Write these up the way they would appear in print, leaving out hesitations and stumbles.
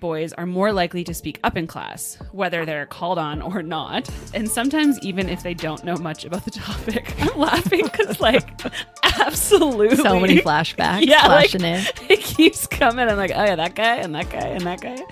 boys are more likely to speak up in class, whether they're called on or not. And sometimes even if they don't know much about the topic. I'm laughing because, like, absolutely. So many flashbacks flashing in. It keeps coming. I'm like, oh yeah, that guy and that guy and that guy.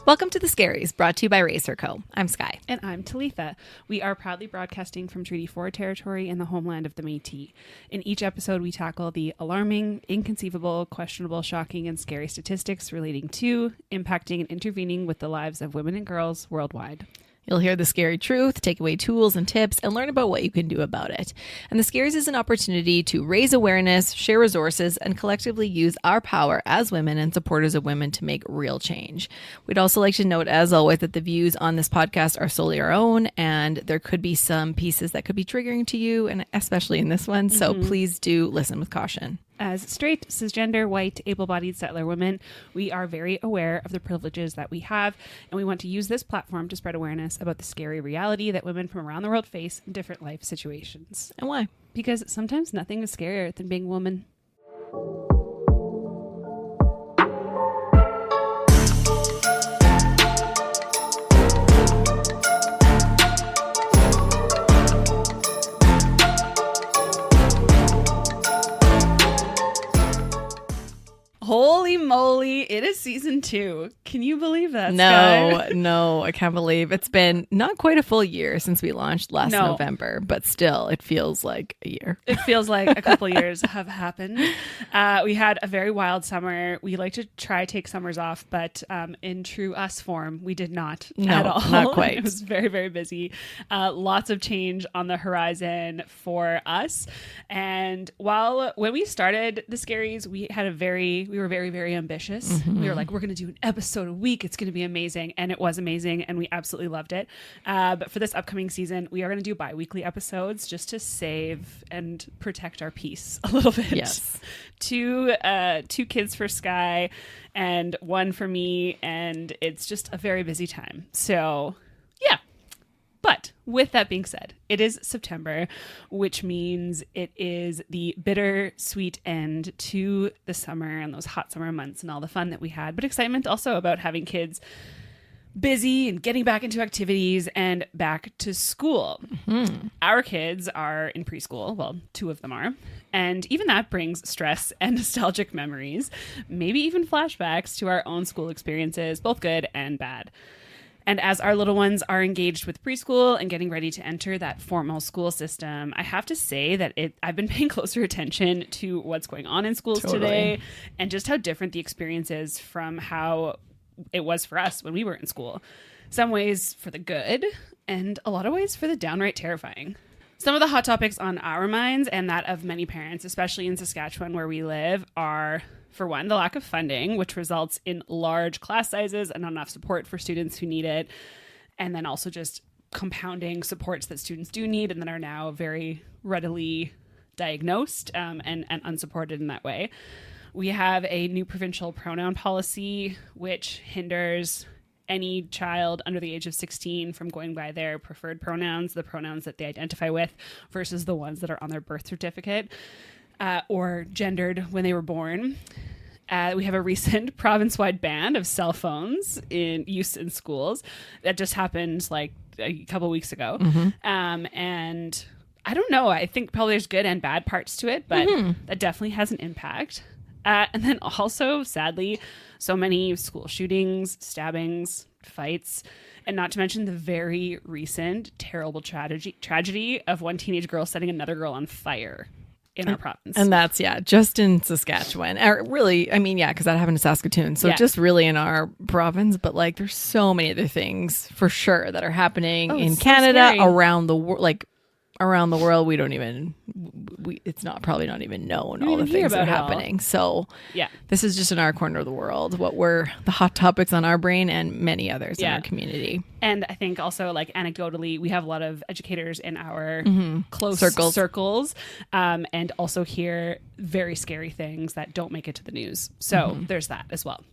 Welcome to the Scaries, brought to you by Racer Co. I'm Sky. And I'm Talitha. We are proudly broadcasting from Treaty 4 territory in the homeland of the Métis. In each episode, we tackle the alarming, inconceivable, questionable, shocking, and scary statistics relating to, impacting, and intervening with the lives of women and girls worldwide. You'll hear the scary truth, take away tools and tips, and learn about what you can do about it. And the Scaries is an opportunity to raise awareness, share resources, and collectively use our power as women and supporters of women to make real change. We'd also like to note, as always, that the views on this podcast are solely our own, and there could be some pieces that could be triggering to you, and especially in this one, so please do listen with caution. As straight, cisgender, white, able-bodied settler women, we are very aware of the privileges that we have, and we want to use this platform to spread awareness about the scary reality that women from around the world face in different life situations. And why? Because sometimes nothing is scarier than being a woman. Holy moly, it is season 2. Can you believe that, Sky? No, I can't believe it's been not quite a full year since we launched last November, but still, it feels like a year. It feels like a couple years have happened. We had a very wild summer. We like to try take summers off, but in true us form, we did not at all. Not quite. It was very, very busy. Lots of change on the horizon for us. And when we started the Scaries, we were very, very ambitious. We were like, we're going to do an episode a week. It's going to be amazing. And it was amazing. And we absolutely loved it. But for this upcoming season, we are going to do bi-weekly episodes just to save and protect our peace a little bit. Yes. Two kids for Sky and one for me. And it's just a very busy time. So yeah. But with that being said, it is September, which means it is the bittersweet end to the summer and those hot summer months and all the fun that we had, but excitement also about having kids busy and getting back into activities and back to school. Our kids are in preschool. Well, 2 of them are. And even that brings stress and nostalgic memories, maybe even flashbacks to our own school experiences, both good and bad. And as our little ones are engaged with preschool and getting ready to enter that formal school system, I have to say that I've been paying closer attention to what's going on in schools today and just how different the experience is from how it was for us when we were in school. Some ways for the good and a lot of ways for the downright terrifying. Some of the hot topics on our minds and that of many parents, especially in Saskatchewan where we live, are, for one, the lack of funding, which results in large class sizes and not enough support for students who need it. And then also just compounding supports that students do need and that are now very readily diagnosed and unsupported in that way. We have a new provincial pronoun policy, which hinders any child under the age of 16 from going by their preferred pronouns, the pronouns that they identify with, versus the ones that are on their birth certificate. Or gendered when they were born. We have a recent province-wide ban of cell phones in use in schools that just happened like a couple weeks ago. And I don't know. I think probably there's good and bad parts to it, but that definitely has an impact. And then also, sadly, so many school shootings, stabbings, fights, and not to mention the very recent terrible tragedy of one teenage girl setting another girl on fire in our province. And that's, just in Saskatchewan. Or really, because that happened in Saskatoon. So just really in our province. But like, there's so many other things for sure that are happening in Canada, around the world. Around the world, it's probably not even known all the things that are happening. So this is just in our corner of the world, what were the hot topics on our brain and many others in our community. And I think also, like, anecdotally, we have a lot of educators in our close circles and also hear very scary things that don't make it to the news. So there's that as well.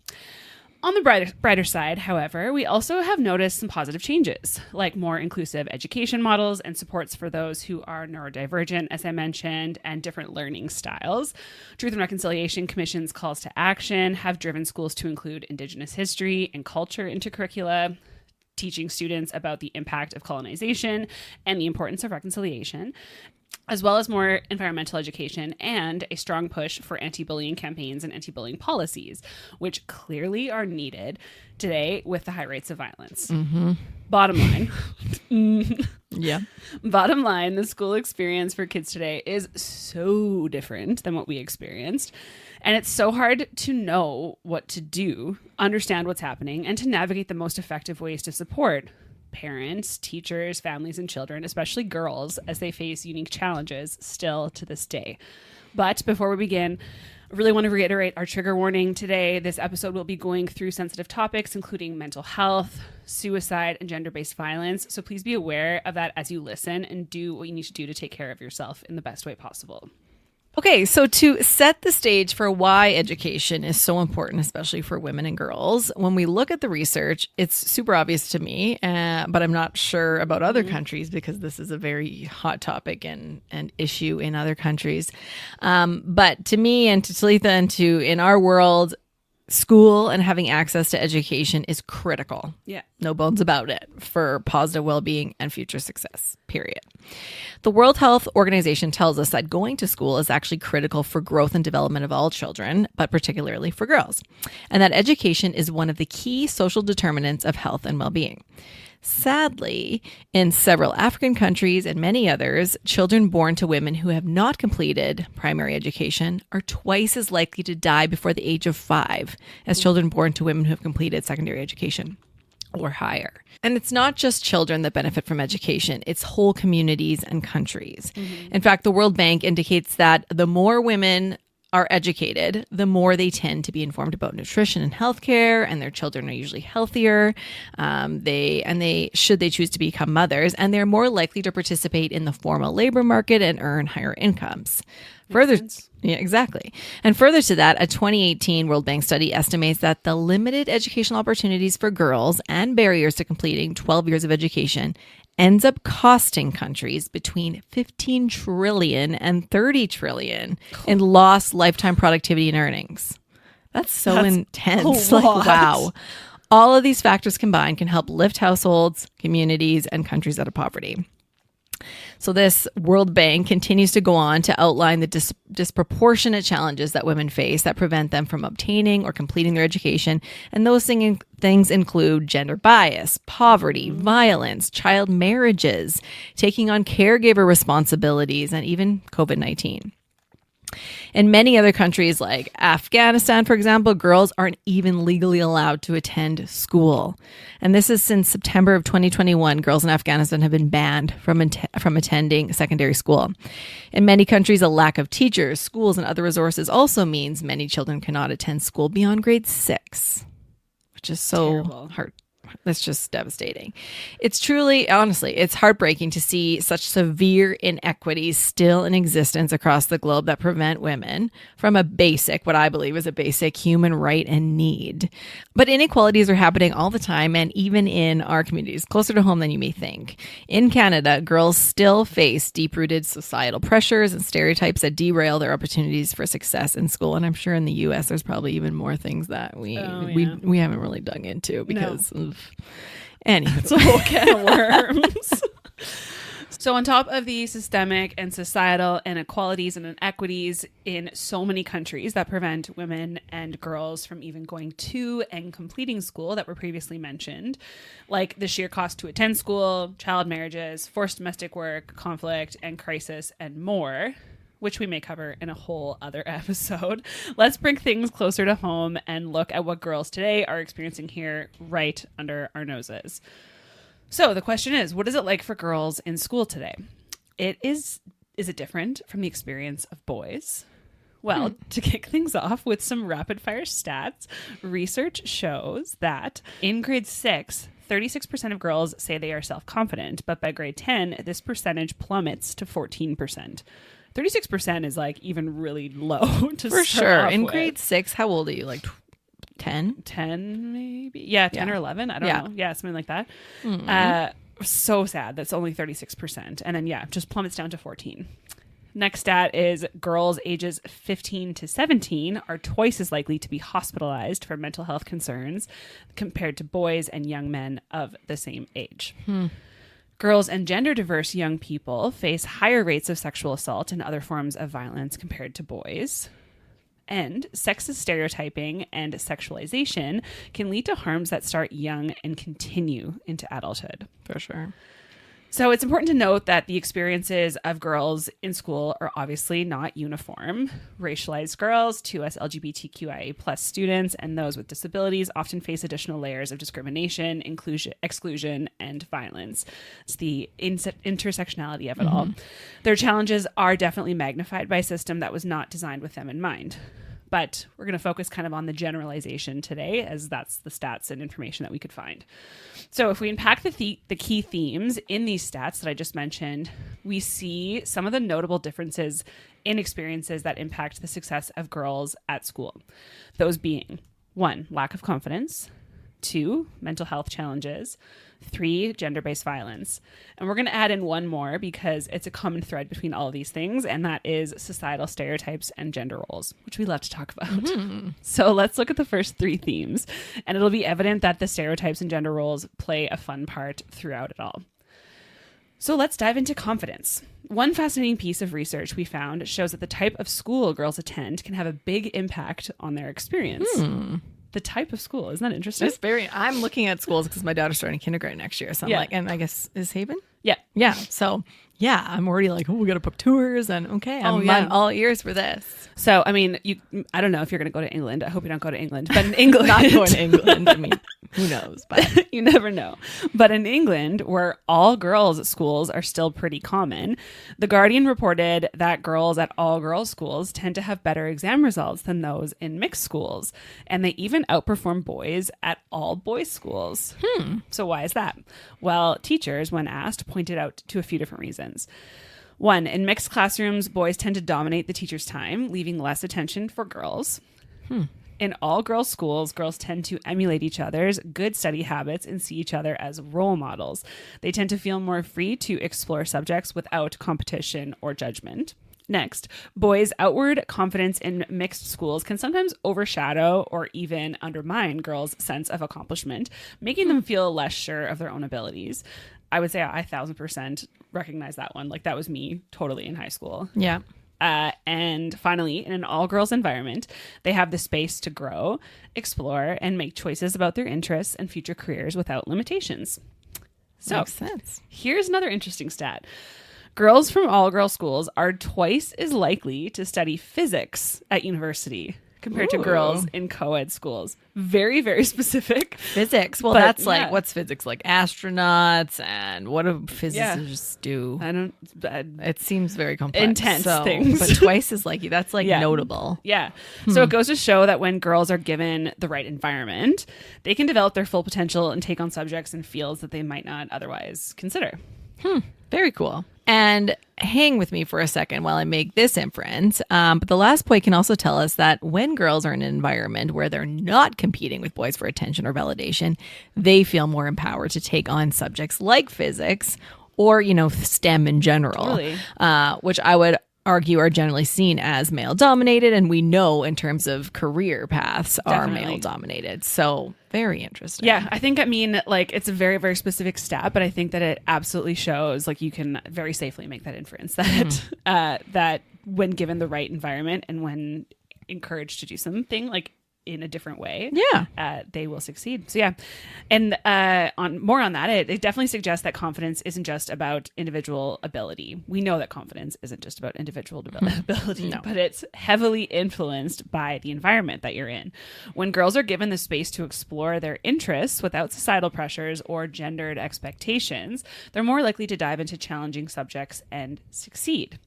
On the brighter side, however, we also have noticed some positive changes, like more inclusive education models and supports for those who are neurodivergent, as I mentioned, and different learning styles. Truth and Reconciliation Commission's calls to action have driven schools to include Indigenous history and culture into curricula, teaching students about the impact of colonization and the importance of reconciliation, as well as more environmental education and a strong push for anti-bullying campaigns and anti-bullying policies, which clearly are needed today with the high rates of violence. Mm-hmm. Bottom line. Yeah. Bottom line, the school experience for kids today is so different than what we experienced. And it's so hard to know what to do, understand what's happening, and to navigate the most effective ways to support parents, teachers, families, and children, especially girls, as they face unique challenges still to this day. But before we begin, I really want to reiterate our trigger warning today. This episode will be going through sensitive topics, including mental health, suicide, and gender-based violence. So please be aware of that as you listen and do what you need to do to take care of yourself in the best way possible. Okay, so to set the stage for why education is so important, especially for women and girls, when we look at the research, it's super obvious to me, but I'm not sure about other countries because this is a very hot topic and issue in other countries. But to me and to Talitha and to in our world, school and having access to education is critical. Yeah. No bones about it for positive well-being and future success, period. The World Health Organization tells us that going to school is actually critical for growth and development of all children, but particularly for girls, and that education is one of the key social determinants of health and well-being. Sadly, in several African countries and many others, children born to women who have not completed primary education are twice as likely to die before the age of 5 as children born to women who have completed secondary education or higher. And it's not just children that benefit from education, it's whole communities and countries. Mm-hmm. In fact, the World Bank indicates that the more women are educated, the more they tend to be informed about nutrition and healthcare, and their children are usually healthier. They should they choose to become mothers, and they're more likely to participate in the formal labor market and earn higher incomes. Yeah, exactly. And further to that, a 2018 World Bank study estimates that the limited educational opportunities for girls and barriers to completing 12 years of education ends up costing countries between 15 trillion and 30 trillion in lost lifetime productivity and earnings. That's intense. Like, wow. All of these factors combined can help lift households, communities, and countries out of poverty. So this World Bank continues to go on to outline the disproportionate challenges that women face that prevent them from obtaining or completing their education. And those things include gender bias, poverty, violence, child marriages, taking on caregiver responsibilities, and even COVID-19. In many other countries like Afghanistan, for example, girls aren't even legally allowed to attend school. And this is since September of 2021. Girls in Afghanistan have been banned from attending secondary school. In many countries, a lack of teachers, schools, and other resources also means many children cannot attend school beyond grade 6, which is so hard. That's just devastating. It's truly, honestly, it's heartbreaking to see such severe inequities still in existence across the globe that prevent women from what I believe is a basic human right and need. But inequalities are happening all the time, and even in our communities, closer to home than you may think. In Canada, girls still face deep-rooted societal pressures and stereotypes that derail their opportunities for success in school. And I'm sure in the U.S., there's probably even more things that we haven't really dug into because anyway, it's a whole can of worms. So on top of the systemic and societal inequalities and inequities in so many countries that prevent women and girls from even going to and completing school that were previously mentioned, like the sheer cost to attend school, child marriages, forced domestic work, conflict, and crisis, and more, which we may cover in a whole other episode, let's bring things closer to home and look at what girls today are experiencing here right under our noses. So the question is, what is it like for girls in school today? Is it different from the experience of boys? Well, to kick things off with some rapid fire stats, research shows that in grade 6, 36% of girls say they are self-confident, but by grade 10, this percentage plummets to 14%. 36% is like even really low to for start sure. off In with. grade 6, how old are you? Like 10 maybe. Yeah, 10 or 11. I don't know. Yeah, something like that. So sad. That's only 36%. And then, just plummets down to 14. Next stat is girls ages 15 to 17 are twice as likely to be hospitalized for mental health concerns compared to boys and young men of the same age. Girls and gender diverse young people face higher rates of sexual assault and other forms of violence compared to boys. And sexist stereotyping and sexualization can lead to harms that start young and continue into adulthood. For sure. So it's important to note that the experiences of girls in school are obviously not uniform. Racialized girls, 2S LGBTQIA plus students, and those with disabilities often face additional layers of discrimination, inclusion, exclusion, and violence. It's the intersectionality of it all. Their challenges are definitely magnified by a system that was not designed with them in mind. But we're going to focus kind of on the generalization today, as that's the stats and information that we could find. So if we unpack the key themes in these stats that I just mentioned, we see some of the notable differences in experiences that impact the success of girls at school. Those being 1, lack of confidence, 2, mental health challenges, 3, gender-based violence. And we're going to add in one more because it's a common thread between all of these things, and that is societal stereotypes and gender roles, which we love to talk about. So let's look at the first 3 themes, and it'll be evident that the stereotypes and gender roles play a fun part throughout it all. So let's dive into confidence. One fascinating piece of research we found shows that the type of school girls attend can have a big impact on their experience. The type of school. Isn't that interesting? I'm looking at schools because my daughter's starting kindergarten next year. So I'm like, and I guess, is Haven? Yeah. Yeah. So I'm already like, we got to book tours and I'm all ears for this. So, I mean, I don't know if you're going to go to England. I hope you don't go to England, but in England, not going to England. I mean, who knows? But you never know. But in England, where all girls schools are still pretty common, The Guardian reported that girls at all girls schools tend to have better exam results than those in mixed schools. And they even outperform boys at all boys schools. So why is that? Well, teachers, when asked, pointed out to a few different reasons. 1, in mixed classrooms, boys tend to dominate the teacher's time, leaving less attention for girls. In all girls schools, girls tend to emulate each other's good study habits and see each other as role models. They tend to feel more free to explore subjects without competition or judgment. Next, boys' outward confidence in mixed schools can sometimes overshadow or even undermine girls' sense of accomplishment, making them feel less sure of their own abilities. I would say I 1,000% recognize that one. Like, that was me totally in high school. Yeah. And finally, in an all-girls environment, they have the space to grow, explore, and make choices about their interests and future careers without limitations. So, makes sense. Here's another interesting stat. Girls from all-girls schools are twice as likely to study physics at university compared to girls in co-ed schools. Very, very specific. Physics. Well, that's like, what's physics? Like astronauts, and what do physicists do? I don't... it seems very complex. Intense things. But twice as likely. That's like notable. Yeah. So it goes to show that when girls are given the right environment, they can develop their full potential and take on subjects and fields that they might not otherwise consider. Very cool. And hang with me for a second while I make this inference. But the last point can also tell us that when girls are in an environment where they're not competing with boys for attention or validation, they feel more empowered to take on subjects like physics or, STEM in general, which I would argue are generally seen as male dominated, and we know in terms of career paths are male dominated. So very interesting. Yeah, I think, it's a very, very specific stat, but I think that it absolutely shows, like, you can very safely make that inference that that when given the right environment and when encouraged to do something like in a different way, they will succeed. So and on that, it definitely suggests that confidence isn't just about individual ability. We know that confidence isn't just about individual ability, but it's heavily influenced by the environment that you're in. When girls are given the space to explore their interests without societal pressures or gendered expectations, they're more likely to dive into challenging subjects and succeed.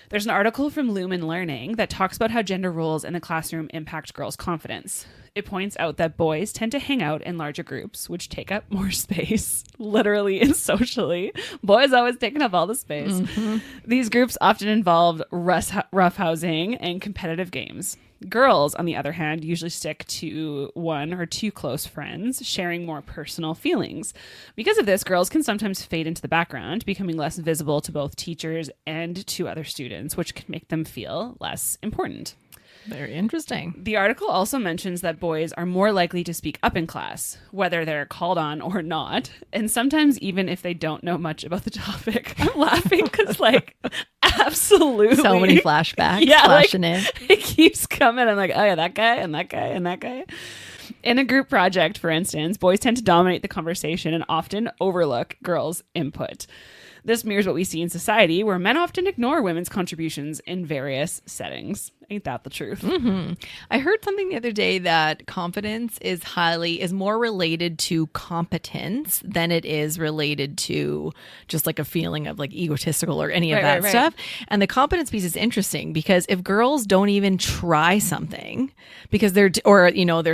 There's an article from Lumen Learning that talks about how gender roles in the classroom impact girls' confidence. it points out that boys tend to hang out in larger groups, which take up more space, literally and socially. Boys always taking up all the space. Mm-hmm. These groups often involve roughhousing and competitive games. Girls, on the other hand, usually stick to one or two close friends, sharing more personal feelings. Because of this, girls can sometimes fade into the background, becoming less visible to both teachers and to other students, which can make them feel less important. Very interesting. The article also mentions that boys are more likely to speak up in class, whether they're called on or not, and sometimes even if they don't know much about the topic. I'm laughing because, like, absolutely. So many flashbacks flashing in. It keeps coming. I'm like, oh yeah, that guy and that guy and that guy. In a group project, for instance, boys tend to dominate the conversation and often overlook girls' input. This mirrors what we see in society, where men often ignore women's contributions in various settings. Ain't that the truth? Mm-hmm. I heard something the other day that confidence is more related to competence than it is related to just like a feeling of like egotistical or any of that stuff. And the competence piece is interesting because if girls don't even try something because they're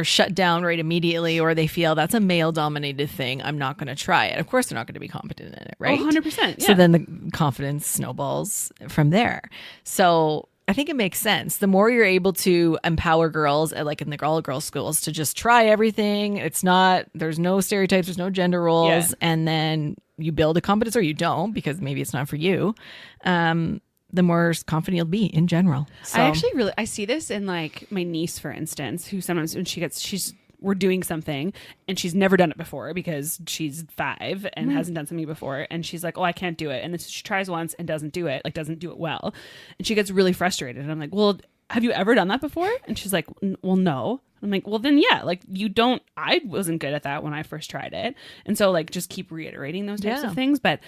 shut down right immediately, or they feel that's a male dominated thing, I'm not going to try it. Of course, they're not going to be competent in it, right? 100%. Yeah. So then the confidence snowballs from there. So I think it makes sense. The more you're able to empower girls, like in the all-girls schools, to just try everything. There's no stereotypes, there's no gender roles, and then you build a competence or you don't because maybe it's not for you. The more confident you'll be in general. So. I see this in like my niece, for instance, who sometimes when we're doing something and she's never done it before because she's 5 and hasn't done something before. And she's like, oh, I can't do it. And then she tries once and doesn't do it well. And she gets really frustrated. And I'm like, well, have you ever done that before? And she's like, well, no. I'm like, well, then, yeah, like I wasn't good at that when I first tried it. And so like, just keep reiterating those types of things. But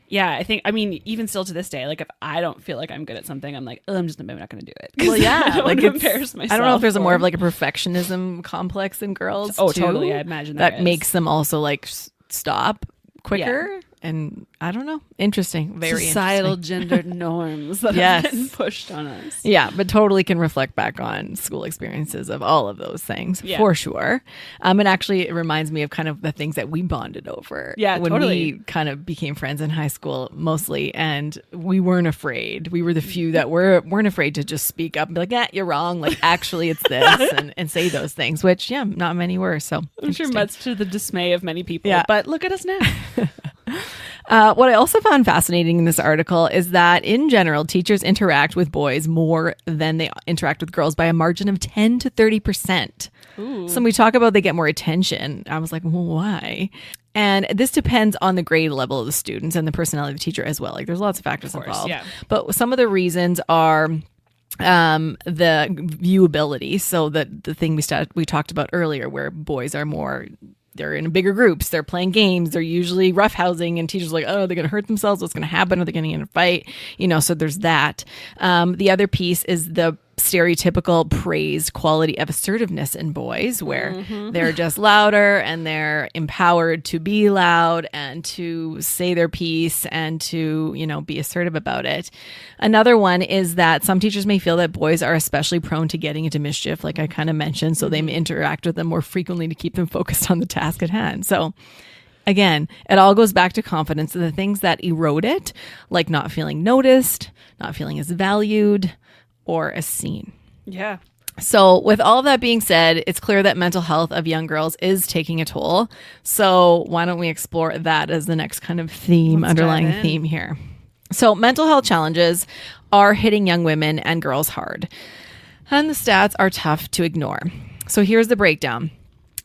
yeah, even still to this day, like if I don't feel like I'm good at something, I'm like, oh, I'm maybe not going to do it. Well, yeah, I don't want to embarrass myself. I don't know if there's more of like a perfectionism complex in girls. Oh, too, totally. I imagine that makes them also like stop quicker. Yeah. And I don't know. Interesting. Very societal interesting. Gendered norms that have been pushed on us. Yeah, but totally can reflect back on school experiences of all of those things for sure. And actually, it reminds me of kind of the things that we bonded over. Yeah, when we kind of became friends in high school, mostly, and we weren't afraid. We were the few that weren't afraid to just speak up and be like, "Yeah, you're wrong. Like, actually, it's this," and say those things. Which, not many were. So I'm sure much to the dismay of many people. Yeah. But look at us now. What I also found fascinating in this article is that in general, teachers interact with boys more than they interact with girls by a margin of 10 to 30%. Ooh. So when we talk about they get more attention, I was like, well, why? And this depends on the grade level of the students and the personality of the teacher as well. Like there's lots of factors involved. Yeah. But some of the reasons are the viewability. So the thing we talked about earlier, where boys are more... They're in bigger groups. They're playing games. They're usually roughhousing, and teachers are like, oh, they're going to hurt themselves. What's going to happen? Are they getting in a fight? So there's that. The other piece is the stereotypical praised quality of assertiveness in boys, where they're just louder and they're empowered to be loud and to say their piece and to, be assertive about it. Another one is that some teachers may feel that boys are especially prone to getting into mischief, like I kind of mentioned, so they may interact with them more frequently to keep them focused on the task at hand. So again, it all goes back to confidence. The things that erode it, like not feeling noticed, not feeling as valued, or as seen. Yeah. So with all of that being said, it's clear that mental health of young girls is taking a toll. So why don't we explore that as the next kind of underlying theme here. So mental health challenges are hitting young women and girls hard. And the stats are tough to ignore. So here's the breakdown.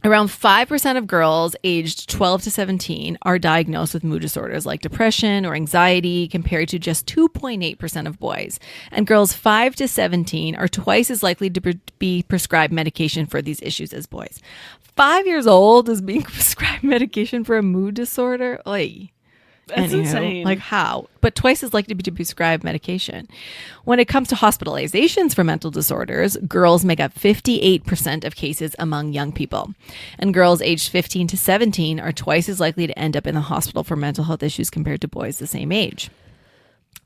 Around 5% of girls aged 12 to 17 are diagnosed with mood disorders like depression or anxiety, compared to just 2.8% of boys. And girls 5 to 17 are twice as likely to be prescribed medication for these issues as boys. 5 years old is being prescribed medication for a mood disorder? Oy. That's insane. Like how? But twice as likely to be prescribed medication. When it comes to hospitalizations for mental disorders, girls make up 58% of cases among young people. And girls aged 15 to 17 are twice as likely to end up in the hospital for mental health issues compared to boys the same age.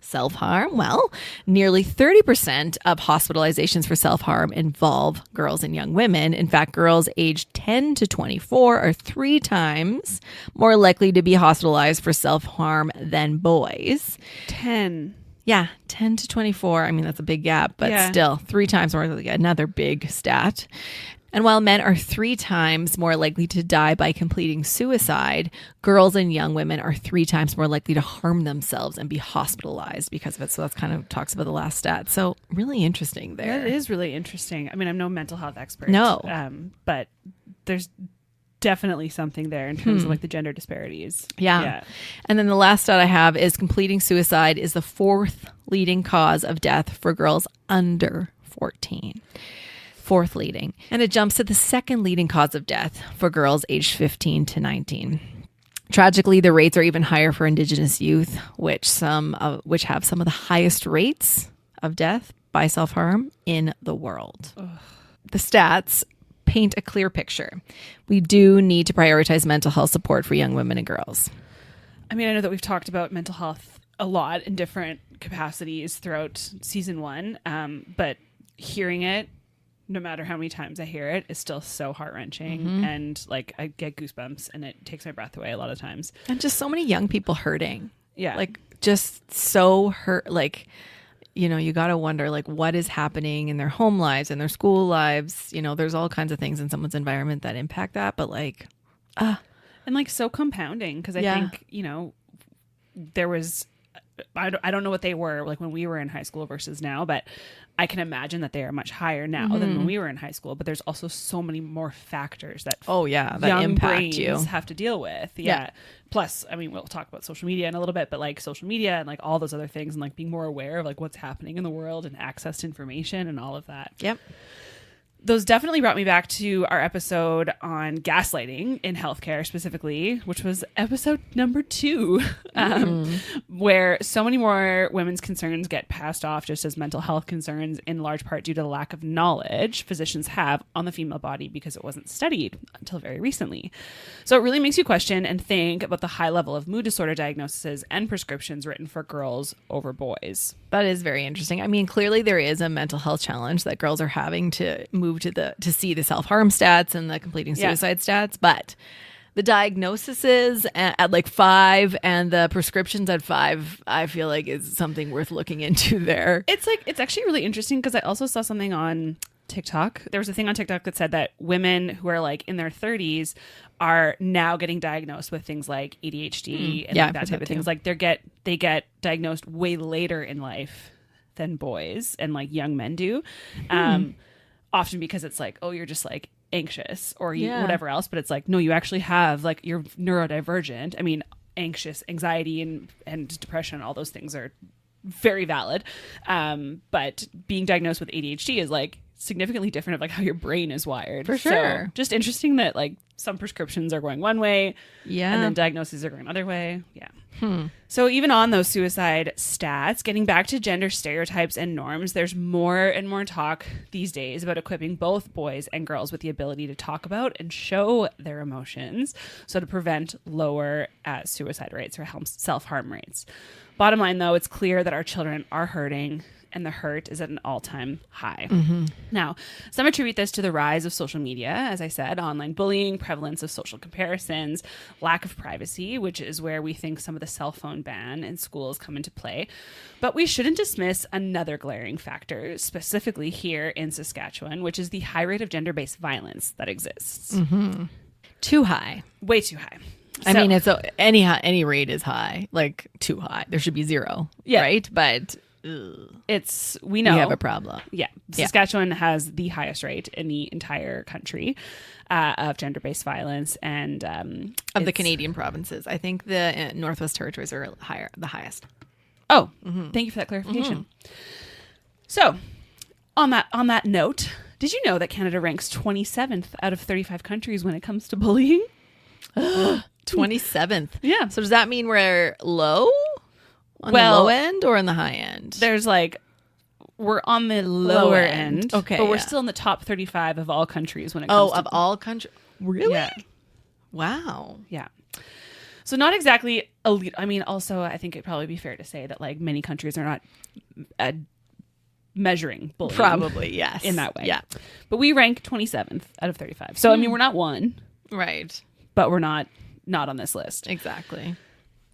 Self-harm? Well, nearly 30% of hospitalizations for self-harm involve girls and young women. In fact, girls aged 10 to 24 are 3 times more likely to be hospitalized for self-harm than boys. 10. Yeah, 10 to 24. I mean, that's a big gap, but still 3 times more likely. Another big stat. And while men are 3 times more likely to die by completing suicide, girls and young women are 3 times more likely to harm themselves and be hospitalized because of it. So that's kind of talks about the last stat. So really interesting there. That is really interesting. I mean, I'm no mental health expert. No. But there's definitely something there in terms of like the gender disparities. Yeah. And then the last stat I have is completing suicide is the 4th leading cause of death for girls under 14. 4th leading. And it jumps to the 2nd leading cause of death for girls aged 15 to 19. Tragically, the rates are even higher for Indigenous youth, which have some of the highest rates of death by self-harm in the world. Ugh. The stats paint a clear picture. We do need to prioritize mental health support for young women and girls. I mean, I know that we've talked about mental health a lot in different capacities throughout season 1, but hearing it, no matter how many times I hear it, is still so heart-wrenching. And like I get goosebumps and it takes my breath away a lot of times. And just so many young people hurting. Yeah. Like just so hurt. Like, you know, you got to wonder like what is happening in their home lives and their school lives. You know, there's all kinds of things in someone's environment that impact that. But like, and like so compounding because I think, you know, there was, I don't know what they were like when we were in high school versus now, but I can imagine that they are much higher now than when we were in high school. But there's also so many more factors that that young impact brains you have to deal with. Yeah. Plus, I mean, we'll talk about social media in a little bit, but like social media and like all those other things and like being more aware of like what's happening in the world and access to information and all of that. Yep. Those definitely brought me back to our episode on gaslighting in healthcare specifically, which was episode number 2, where so many more women's concerns get passed off just as mental health concerns, in large part due to the lack of knowledge physicians have on the female body because it wasn't studied until very recently. So it really makes you question and think about the high level of mood disorder diagnoses and prescriptions written for girls over boys. That is very interesting. I mean, clearly there is a mental health challenge that girls are having to move to see the self-harm stats and the completing suicide stats, but the diagnoses at like 5 and the prescriptions at 5, I feel like is something worth looking into there. It's actually really interesting because I also saw something on TikTok. There was a thing on TikTok that said that women who are like in their 30s are now getting diagnosed with things like ADHD and like that type of things. Like they get diagnosed way later in life than boys and like young men do. Often because it's like, oh, you're just like anxious or whatever else. But it's like, no, you actually have like you're neurodivergent. I mean, anxiety and depression, all those things are very valid. But being diagnosed with ADHD is like significantly different of like how your brain is wired. For sure. So just interesting that like some prescriptions are going one way and then diagnoses are going another way. Yeah. So even on those suicide stats, getting back to gender stereotypes and norms, there's more and more talk these days about equipping both boys and girls with the ability to talk about and show their emotions, so to prevent lower suicide rates or self-harm rates. Bottom line, though, it's clear that our children are hurting and the hurt is at an all-time high. Now, some attribute this to the rise of social media, as I said, online bullying, prevalence of social comparisons, lack of privacy, which is where we think some of the cell phone ban in schools come into play. But we shouldn't dismiss another glaring factor, specifically here in Saskatchewan, which is the high rate of gender-based violence that exists. Too high. Way too high. I mean, it's any rate is high, like too high. There should be 0, right? But we know we have a problem. Saskatchewan has the highest rate in the entire country of gender-based violence, and of the Canadian provinces. I think the Northwest Territories are the highest. Thank you for that clarification. So on that note, did you know that Canada ranks 27th out of 35 countries when it comes to bullying? 27th. Yeah. So does that mean we're low? On the low end or on the high end? There's like, we're on the lower end. Okay. But we're still in the top 35 of all countries when it comes to... of all countries? Really? Yeah. Wow. Yeah. So not exactly I mean, also, I think it'd probably be fair to say that like many countries are not measuring bullying. Probably, yes. In that way. Yeah. But we rank 27th out of 35. So, I mean, we're not one. Right. But we're not on this list. Exactly.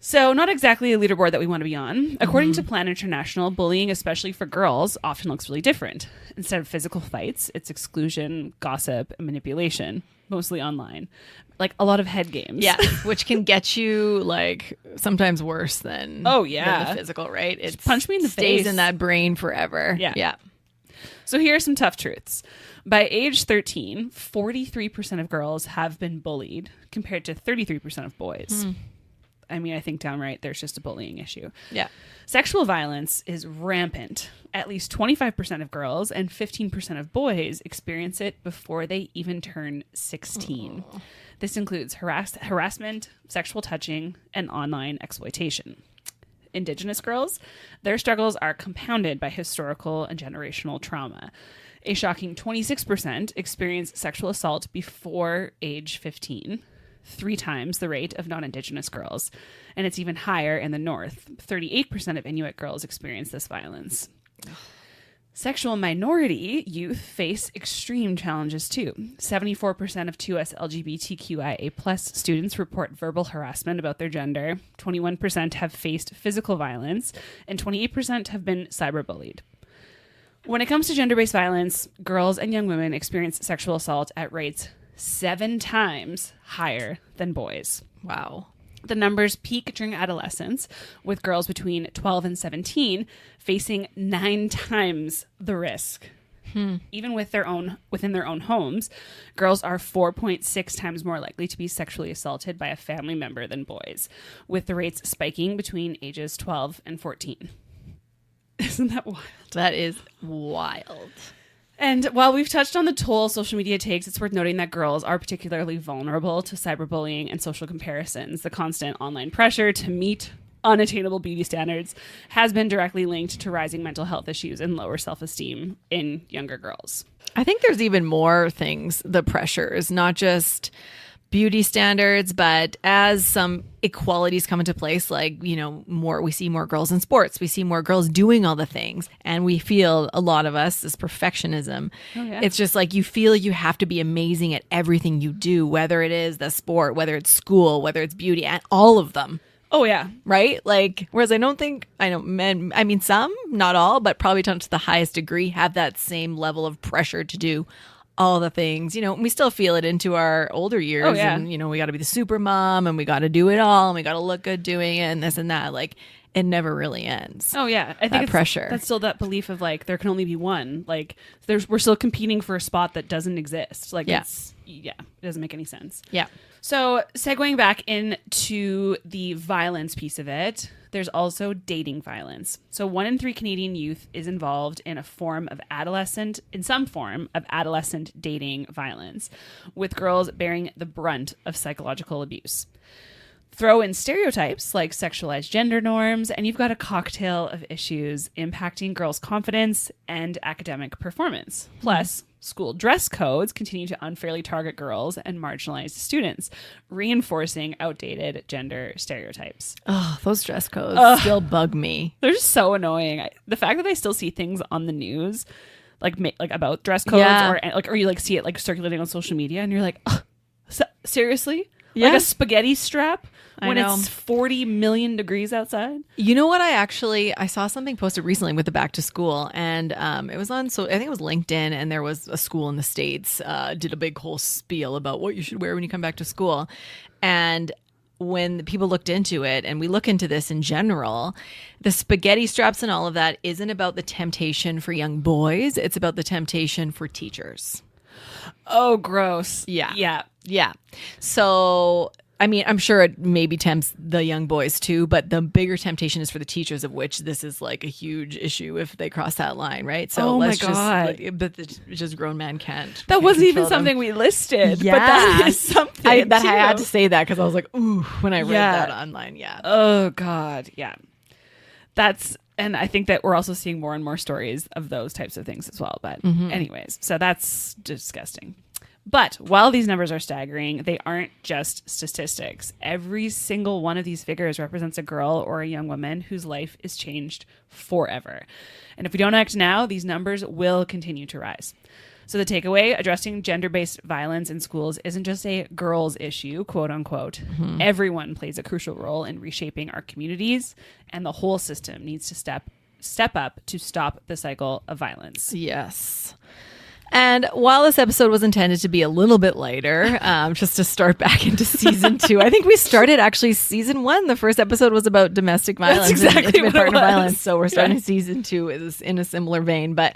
So, not exactly a leaderboard that we want to be on. According to Plan International, bullying, especially for girls, often looks really different. Instead of physical fights, it's exclusion, gossip, and manipulation, mostly online. Like a lot of head games. Yeah, which can get you like sometimes worse than than the physical, right? It's punch me in the stays face. in that brain forever. Yeah. Yeah. So here are some tough truths. By age 13, 43% of girls have been bullied compared to 33% of boys. I mean, I think downright there's just a bullying issue. Yeah. Sexual violence is rampant. At least 25% of girls and 15% of boys experience it before they even turn 16. Oh. This includes harassment, sexual touching, and online exploitation. Indigenous girls, their struggles are compounded by historical and generational trauma. A shocking 26% experience sexual assault before age 15. 3 times the rate of non-Indigenous girls. And it's even higher in the North. 38% of Inuit girls experience this violence. Sexual minority youth face extreme challenges too. 74% of 2S LGBTQIA+ students report verbal harassment about their gender. 21% have faced physical violence. And 28% have been cyberbullied. When it comes to gender-based violence, girls and young women experience sexual assault at rates 7 times higher than boys. Wow. The numbers peak during adolescence, with girls between 12 and 17 facing 9 times the risk. Even within their own homes, girls are 4.6 times more likely to be sexually assaulted by a family member than boys, with the rates spiking between ages 12 and 14. Isn't that wild? That is wild. And while we've touched on the toll social media takes, it's worth noting that girls are particularly vulnerable to cyberbullying and social comparisons. The constant online pressure to meet unattainable beauty standards has been directly linked to rising mental health issues and lower self-esteem in younger girls. I think there's even more things, the pressures, not just beauty standards, but as some equalities come into place, like, you know, we see more girls in sports, we see more girls doing all the things, and we feel, a lot of us, this perfectionism. Oh, yeah. It's just like you feel you have to be amazing at everything you do, whether it is the sport, whether it's school, whether it's beauty, and all of them. Oh, yeah. Right? Like, whereas I know men, I mean, some, not all, but probably to the highest degree have that same level of pressure to do all the things. You know, we still feel it into our older years. Oh, yeah. And, you know, we got to be the super mom and we got to do it all and we got to look good doing it and this and that. Like, it never really ends. Oh, yeah. I think pressure. That's still that belief of like, there can only be one. Like, we're still competing for a spot that doesn't exist. Like, it doesn't make any sense. Yeah. So segueing back into the violence piece of it, there's also dating violence. So 1 in 3 Canadian youth is involved in some form of adolescent dating violence, with girls bearing the brunt of psychological abuse. Throw in stereotypes like sexualized gender norms, and you've got a cocktail of issues impacting girls' confidence and academic performance. Plus, school dress codes continue to unfairly target girls and marginalized students, reinforcing outdated gender stereotypes. Oh, those dress codes still bug me. They're just so annoying. The fact that I still see things on the news, like about dress codes, or you like see it like circulating on social media, and you're like, seriously? Yeah. Like a spaghetti strap when it's 40 million degrees outside. You know what? I saw something posted recently with the back to school, and it was on, so I think it was LinkedIn, and there was a school in the States did a big whole spiel about what you should wear when you come back to school. And when people looked into it, and we look into this in general, the spaghetti straps and all of that isn't about the temptation for young boys. It's about the temptation for teachers. Oh, gross. Yeah. So, I mean, I'm sure it maybe tempts the young boys too, but the bigger temptation is for the teachers, of which this is like a huge issue if they cross that line, right? So my God. But just grown man can't. That wasn't even something we listed. Yeah. But that is something I had to say that because I was like, ooh, when I read that online. Yeah. Oh, God. Yeah. And I think that we're also seeing more and more stories of those types of things as well. But anyways, so that's disgusting. But while these numbers are staggering, they aren't just statistics. Every single one of these figures represents a girl or a young woman whose life is changed forever. And if we don't act now, these numbers will continue to rise. So the takeaway, addressing gender-based violence in schools isn't just a girls' issue, quote unquote. Mm-hmm. Everyone plays a crucial role in reshaping our communities, and the whole system needs to step up to stop the cycle of violence. Yes. And while this episode was intended to be a little bit lighter, just to start back into season 2, I think we started actually season 1. The first episode was about domestic violence. That's exactly and partner violence. So we're starting season 2 is in a similar vein. But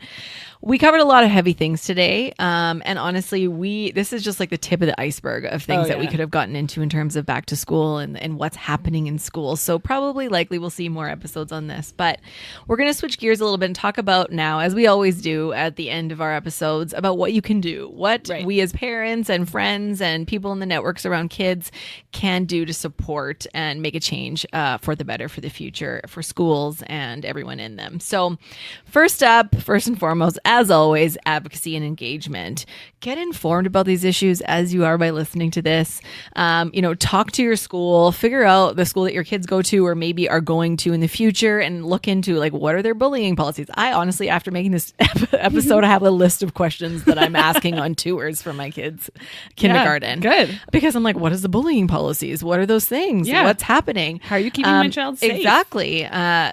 we covered a lot of heavy things today. And honestly, this is just like the tip of the iceberg of things that we could have gotten into in terms of back to school and what's happening in school. So likely we'll see more episodes on this. But we're going to switch gears a little bit and talk about now, as we always do at the end of our episodes, about what you can do, what we as parents and friends and people in the networks around kids can do to support and make a change for the better for the future for schools and everyone in them. So first and foremost, as always, advocacy and engagement. Get informed about these issues as you are by listening to this. Talk to your school, figure out the school that your kids go to or maybe are going to in the future, and look into like what are their bullying policies. I honestly, after making this episode, I have a list of questions that I'm asking on tours for my kids' kindergarten. Yeah, good. Because I'm like, what is the bullying policies? What are those things? Yeah. What's happening? How are you keeping my child safe? Exactly.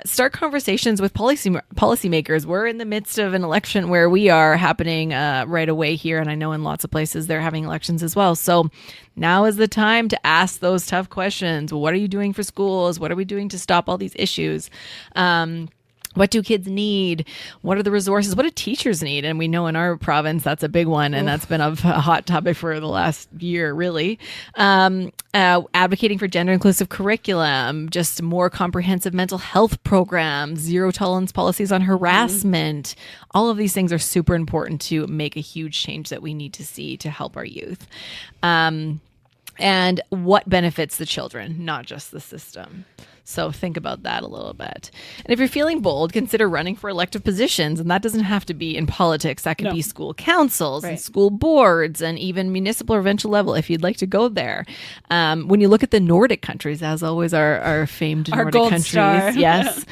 Start conversations with policymakers. We're in the midst of an election where we are happening right away here. And I know in lots of places they're having elections as well. So now is the time to ask those tough questions. What are you doing for schools? What are we doing to stop all these issues? What do kids need? What are the resources? What do teachers need? And we know in our province, that's a big one. And that's been a hot topic for the last year, really. Advocating for gender inclusive curriculum, just more comprehensive mental health programs, zero tolerance policies on harassment. All of these things are super important to make a huge change that we need to see to help our youth. And what benefits the children, not just the system. So think about that a little bit. And if you're feeling bold, consider running for elective positions. And that doesn't have to be in politics. That could be school councils and school boards and even municipal or provincial level if you'd like to go there. When you look at the Nordic countries, as always, our famed Nordic gold countries. Star. Yes.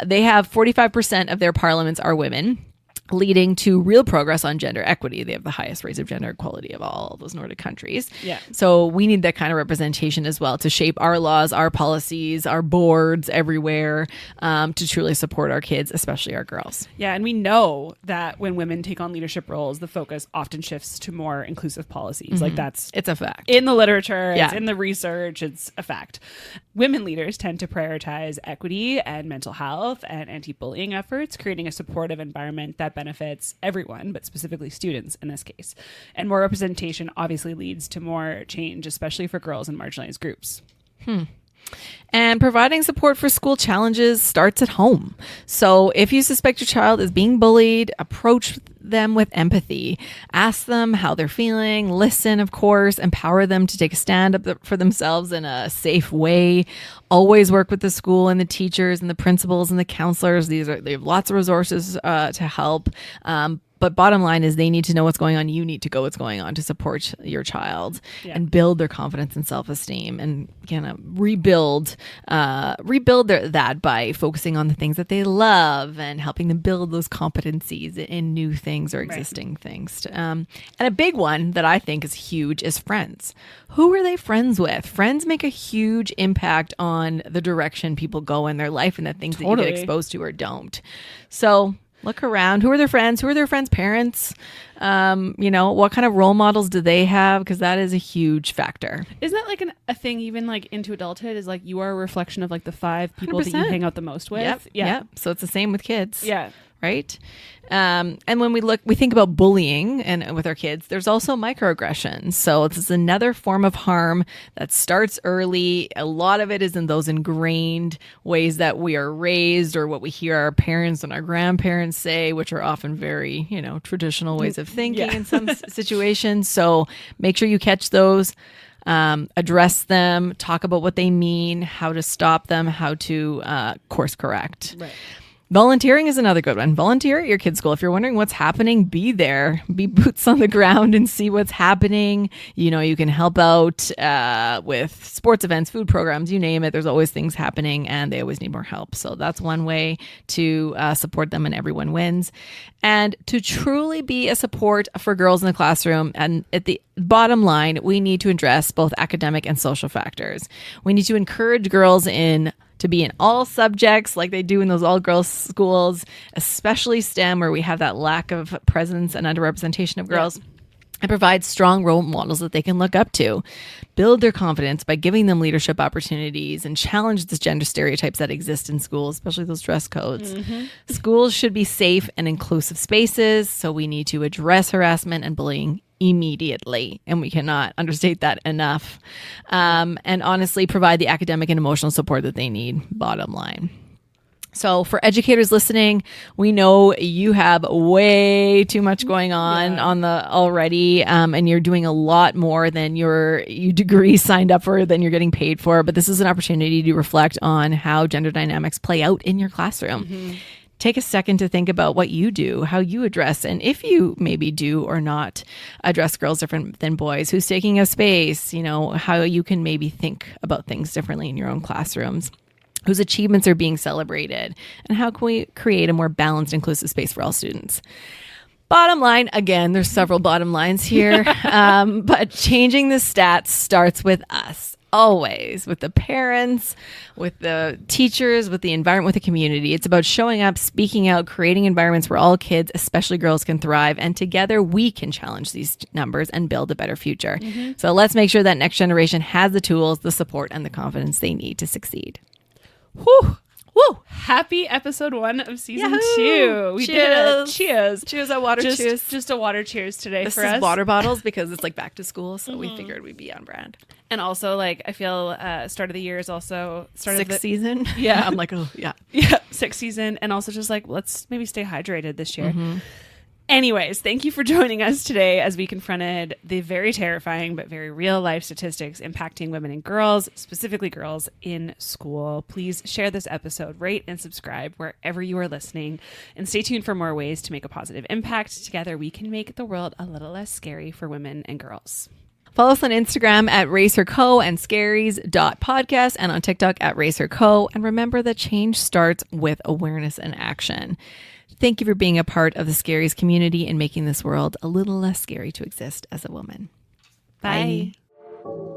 They have 45% of their parliaments are women, leading to real progress on gender equity. They have the highest rates of gender equality of all those Nordic countries. Yeah. So we need that kind of representation as well to shape our laws, our policies, our boards everywhere, to truly support our kids, especially our girls. Yeah, and we know that when women take on leadership roles, the focus often shifts to more inclusive policies. Like It's a fact. In the literature, it's in the research, it's a fact. Women leaders tend to prioritize equity and mental health and anti-bullying efforts, creating a supportive environment that benefits everyone, but specifically students in this case. And more representation obviously leads to more change, especially for girls and marginalized groups. And providing support for school challenges starts at home. So if you suspect your child is being bullied, approach them with empathy. Ask them how they're feeling, listen, of course, empower them to take a stand up for themselves in a safe way. Always work with the school and the teachers and the principals and the counselors. They have lots of resources to help. But bottom line is they need to know what's going on. You need to go what's going on to support your child and build their confidence and self-esteem and kind of rebuild that by focusing on the things that they love and helping them build those competencies in new things or existing things. And a big one that I think is huge is friends. Who are they friends with? Friends make a huge impact on the direction people go in their life and the things that you get exposed to or don't. So look around. Who are their friends? Who are their friends' parents? What kind of role models do they have? Because that is a huge factor. Isn't that like a thing even like into adulthood is like you are a reflection of like the 5 people 100%. That you hang out the most with? Yep. So it's the same with kids. Yeah. Right. And when we think about bullying and with our kids, there's also microaggressions. So this is another form of harm that starts early. A lot of it is in those ingrained ways that we are raised or what we hear our parents and our grandparents say, which are often very, traditional ways of thinking in some situations. So make sure you catch those. Address them, talk about what they mean, how to stop them, how to course correct. Right. Volunteering is another good one. Volunteer at your kid's school. If you're wondering what's happening, be there. Be boots on the ground and see what's happening. You know, you can help out with sports events, food programs, you name it. There's always things happening and they always need more help. So that's one way to support them and everyone wins. And to truly be a support for girls in the classroom, and at the bottom line, we need to address both academic and social factors. We need to encourage girls to be in all subjects like they do in those all-girls schools, especially STEM, where we have that lack of presence and underrepresentation of girls. Yeah. And provide strong role models that they can look up to. Build their confidence by giving them leadership opportunities and challenge the gender stereotypes that exist in schools, especially those dress codes. Mm-hmm. Schools should be safe and inclusive spaces, so we need to address harassment and bullying immediately, and we cannot understate that enough. And honestly, provide the academic and emotional support that they need, bottom line. So for educators listening, we know you have way too much going on the already, and you're doing a lot more than your degree signed up for, than you're getting paid for. But this is an opportunity to reflect on how gender dynamics play out in your classroom. Mm-hmm. Take a second to think about what you do, how you address, and if you maybe do or not address girls different than boys, who's taking a space, you know, how you can maybe think about things differently in your own classrooms, whose achievements are being celebrated, and how can we create a more balanced, inclusive space for all students. Bottom line, again, there's several bottom lines here, but changing the stats starts with us. Always, with the parents, with the teachers, with the environment, with the community. It's about showing up, speaking out, creating environments where all kids, especially girls, can thrive. And together we can challenge these numbers and build a better future. Mm-hmm. So let's make sure that next generation has the tools, the support, and the confidence they need to succeed. Whew. Woo! Happy episode 1 of season Yahoo! 2. We did it. Cheers. Cheers, a water cheers. Just a water cheers today this for us. This is water bottles because it's like back to school, so we figured we'd be on brand. And also, like, I feel start of the year is also start sixth of the season. Yeah. I'm like, oh, yeah. Yeah, sixth season. And also just like, let's maybe stay hydrated this year. Mm-hmm. Anyways, thank you for joining us today as we confronted the very terrifying but very real life statistics impacting women and girls, specifically girls in school. Please share this episode, rate and subscribe wherever you are listening, and stay tuned for more ways to make a positive impact. Together, we can make the world a little less scary for women and girls. Follow us on Instagram at RacerCo and Scaries.podcast, and on TikTok at RacerCo. And remember that change starts with awareness and action. Thank you for being a part of the Scaries community and making this world a little less scary to exist as a woman. Bye. Bye.